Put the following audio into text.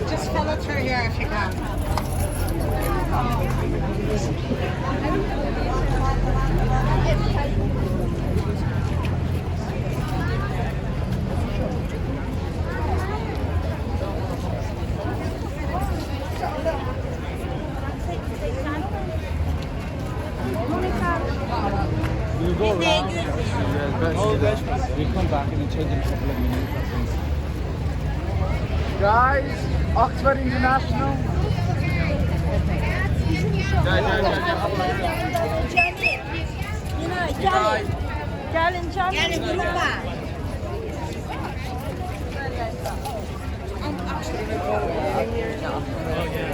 Just follow through here if you can. You go around. We come back and change in a couple of minutes. Guys, Oxford International. Gelin